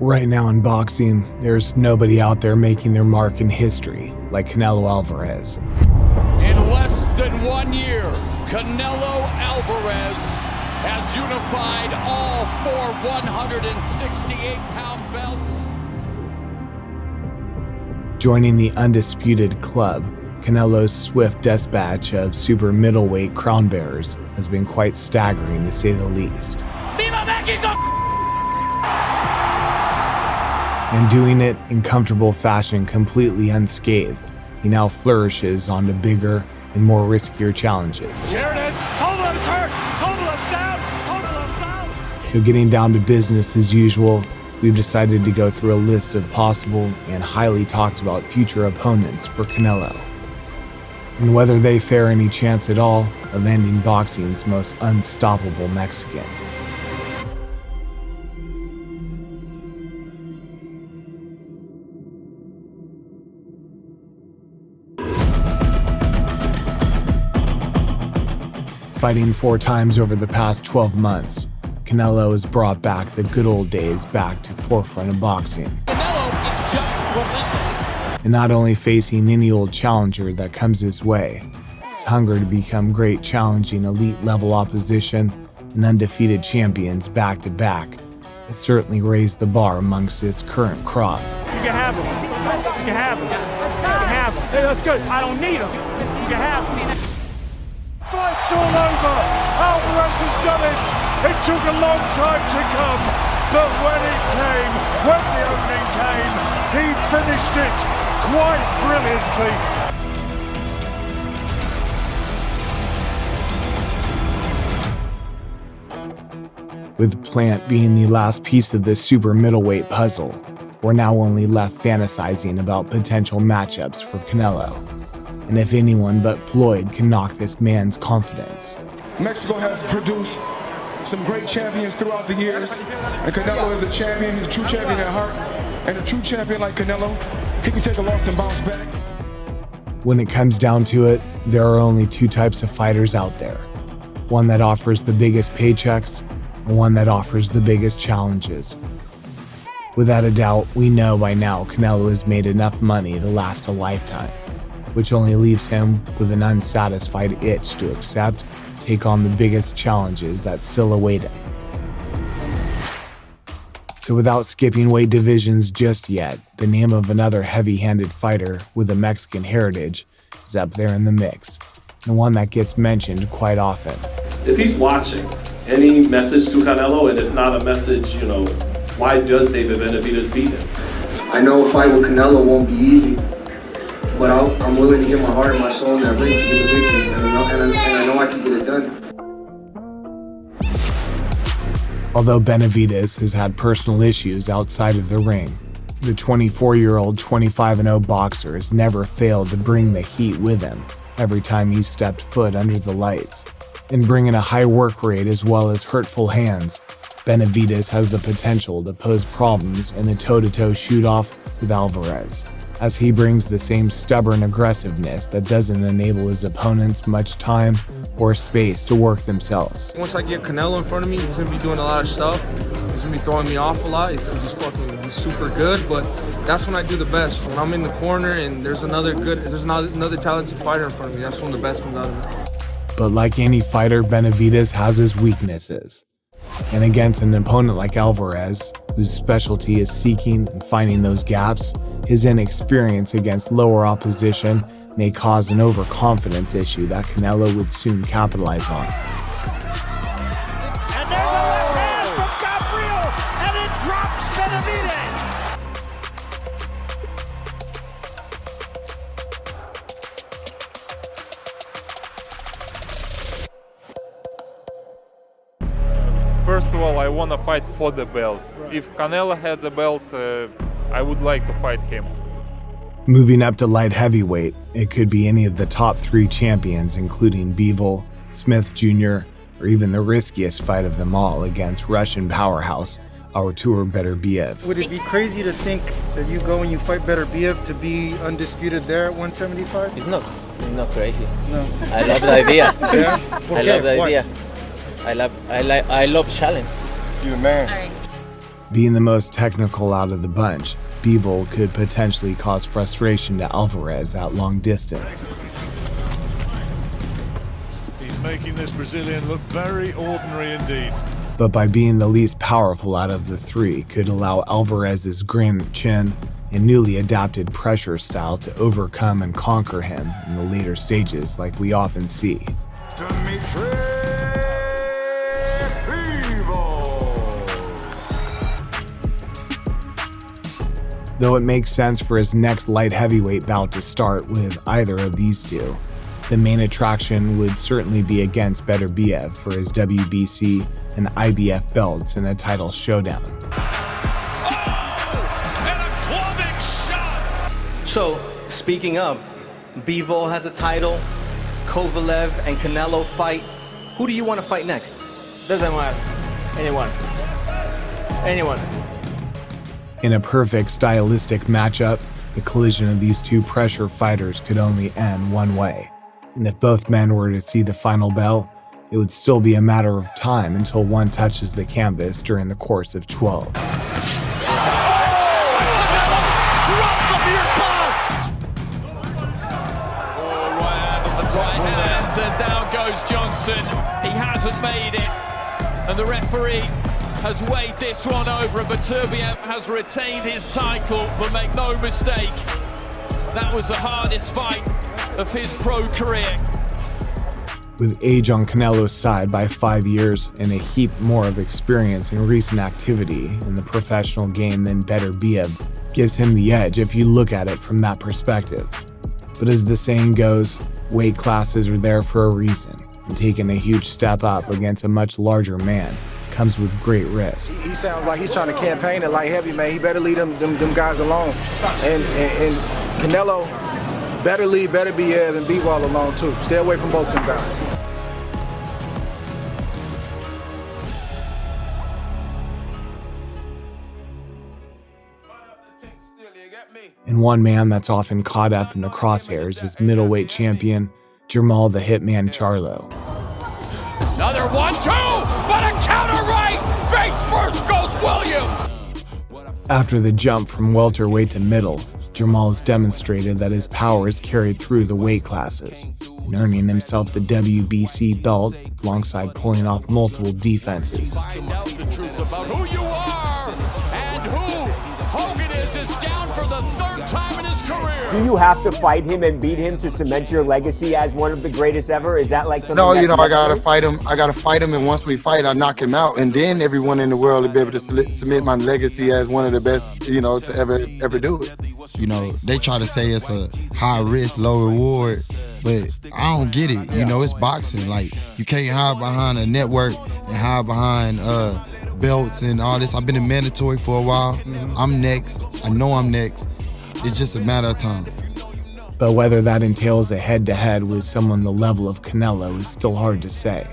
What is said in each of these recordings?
Right now in boxing, there's nobody out there making their mark in history like Canelo Alvarez. In less than 1 year, Canelo Alvarez has unified all four 168-pound belts. Joining the undisputed club, Canelo's swift dispatch of super middleweight crown bearers has been quite staggering to say the least. Viva Mexico! And doing it in comfortable fashion completely unscathed, he now flourishes onto bigger and more riskier challenges. Here it is. Hold'em's hurt. Hold'em's down. Hold'em's down. So getting down to business as usual, we've decided to go through a list of possible and highly talked about future opponents for Canelo, and whether they fare any chance at all of ending boxing's most unstoppable Mexican. Fighting 4 times over the past 12 months, Canelo has brought back the good old days back to forefront of boxing. Canelo is just relentless. And not only facing any old challenger that comes his way, his hunger to become great, challenging elite-level opposition and undefeated champions back-to-back has certainly raised the bar amongst its current crop. You can have them. You can have them. You can have them. Hey, that's good. I don't need them. You can have them. Fight's all over. Alvarez has done it. It took a long time to come, but when it came, when the opening came, he finished it quite brilliantly. With Plant being the last piece of this super middleweight puzzle, we're now only left fantasizing about potential matchups for Canelo, and if anyone but Floyd can knock this man's confidence. Mexico has produced some great champions throughout the years, and Canelo is a champion. He's a true champion at heart, and a true champion like Canelo, he can take a loss and bounce back. When it comes down to it, there are only 2 types of fighters out there. One that offers the biggest paychecks, and one that offers the biggest challenges. Without a doubt, we know by now Canelo has made enough money to last a lifetime, which only leaves him with an unsatisfied itch to accept, take on the biggest challenges that still await him. So without skipping weight divisions just yet, the name of another heavy-handed fighter with a Mexican heritage is up there in the mix, and one that gets mentioned quite often. If he's watching, any message to Canelo, and if not a message, why does David Benavidez beat him? I know a fight with Canelo won't be easy, but I'm willing to give my heart and my soul in that ring to get the victory, and I know I can get it done. Although Benavidez has had personal issues outside of the ring, the 24-year-old 25-0 boxer has never failed to bring the heat with him every time he's stepped foot under the lights. In bringing a high work rate as well as hurtful hands, Benavidez has the potential to pose problems in a toe-to-toe shoot-off with Alvarez, as he brings the same stubborn aggressiveness that doesn't enable his opponents much time or space to work themselves. Once I get Canelo in front of me, he's going to be doing a lot of stuff. He's going to be throwing me off a lot. He's super good, but that's when I do the best. When I'm in the corner and there's another talented fighter in front of me, that's when the best comes out of me. But like any fighter, Benavidez has his weaknesses. And against an opponent like Alvarez, whose specialty is seeking and finding those gaps, his inexperience against lower opposition may cause an overconfidence issue that Canelo would soon capitalize on. And there's a left hand from Gabriel, and it drops Benavidez. First of all, I want to fight for the belt. If Canelo had the belt, I would like to fight him. Moving up to light heavyweight, it could be any of the top 3 champions, including Bivol, Smith Jr., or even the riskiest fight of them all against Russian powerhouse Artur Beterbiev. Would it be crazy to think that you go and you fight Beterbiev to be undisputed there at 175? It's not crazy. No. I love the idea. Yeah? I love the idea. I love challenge. You're a man. All right. Being the most technical out of the bunch, Bivol could potentially cause frustration to Alvarez at long distance. He's making this Brazilian look very ordinary indeed. But by being the least powerful out of the three could allow Alvarez's granite chin and newly adapted pressure style to overcome and conquer him in the later stages like we often see. Though it makes sense for his next light heavyweight bout to start with either of these two, the main attraction would certainly be against Benavidez for his WBC and IBF belts in a title showdown. So, speaking of, Bivol has a title, Kovalev and Canelo fight. Who do you want to fight next? Doesn't matter. Anyone. In a perfect stylistic matchup, the collision of these two pressure fighters could only end one way. And if both men were to see the final bell, it would still be a matter of time until one touches the canvas during the course of 12. And down goes Johnson. He hasn't made it, and the referee has weighed this one over, and Benavidez has retained his title. But make no mistake, that was the hardest fight of his pro career. With age on Canelo's side by 5 years and a heap more of experience and recent activity in the professional game than Benavidez gives him the edge if you look at it from that perspective. But as the saying goes, weight classes are there for a reason, and taking a huge step up against a much larger man comes with great risk. He sounds like he's trying to campaign at light heavy, man. He better leave them guys alone. And Canelo better leave Benavidez and Bivol alone too. Stay away from both them guys. And one man that's often caught up in the crosshairs is middleweight champion Jermall the Hitman Charlo. Another 1-2, but a counter right. Face first goes Williams. After the jump from welterweight to middle, Jermall's demonstrated that his power is carried through the weight classes, and earning himself the WBC belt alongside pulling off multiple defenses. Find out the truth about who you are and who Hogan is down for the third time in his career. Do you have to fight him and beat him to cement your legacy as one of the greatest ever? Is that like something? No, I gotta fight him. And once we fight, I knock him out, and then everyone in the world will be able to submit my legacy as one of the best, to ever do it. They try to say it's a high risk, low reward, but I don't get it. It's boxing. Like, you can't hide behind a network and hide behind belts and all this. I've been in mandatory for a while. I'm next. I know I'm next. It's just a matter of time. But whether that entails a head-to-head with someone the level of Canelo is still hard to say.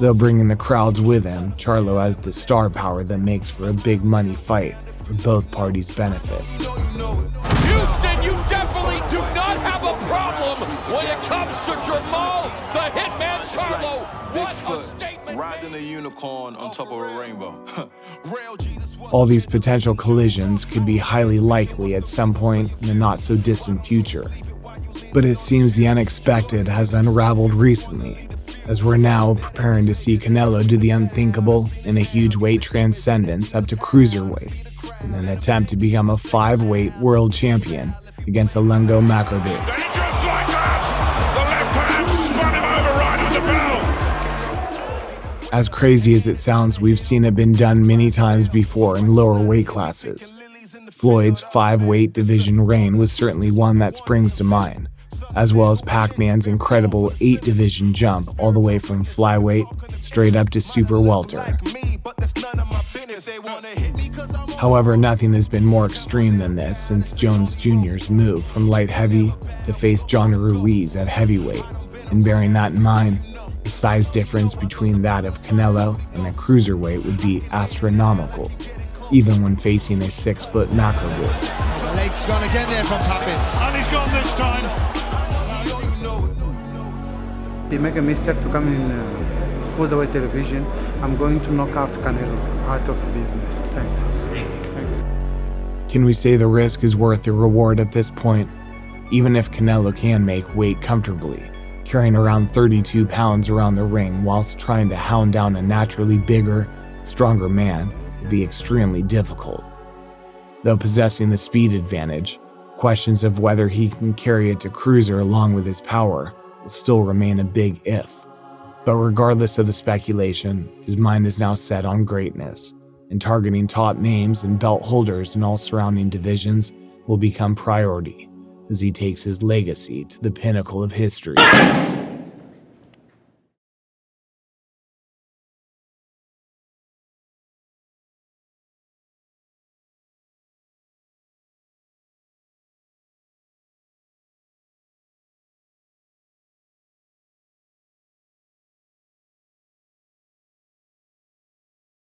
Though bringing the crowds with him, Charlo has the star power that makes for a big money fight for both parties' benefit. Houston, you definitely do not have a problem when it comes to Jermall the Hitman Charlo. What a statement! Riding a unicorn on top of a rainbow. All these potential collisions could be highly likely at some point in the not-so-distant future. But it seems the unexpected has unraveled recently, as we're now preparing to see Canelo do the unthinkable in a huge weight transcendence up to cruiserweight, in an attempt to become a 5-weight world champion against ilunga makabu. Dangerous like that! The left hand spun him over right on the bell! As crazy as it sounds, we've seen it been done many times before in lower weight classes. Floyd's 5-weight division reign was certainly one that springs to mind, as well as Pac-Man's incredible 8-division jump all the way from flyweight straight up to super welter. However, nothing has been more extreme than this since Jones Jr.'s move from light heavy to face John Ruiz at heavyweight, and bearing that in mind, the size difference between that of Canelo and a cruiserweight would be astronomical, even when facing a 6-foot makabu. The leg's gonna get there from top in. And he's gone this time. He make a mistake to come in cruiserweight division. I'm going to knock out Canelo out of business. Thanks. Can we say the risk is worth the reward at this point? Even if Canelo can make weight comfortably, carrying around 32 pounds around the ring whilst trying to hound down a naturally bigger, stronger man would be extremely difficult. Though possessing the speed advantage, questions of whether he can carry it to cruiser along with his power will still remain a big if. But regardless of the speculation, his mind is now set on greatness, and targeting top names and belt holders in all surrounding divisions will become priority as he takes his legacy to the pinnacle of history.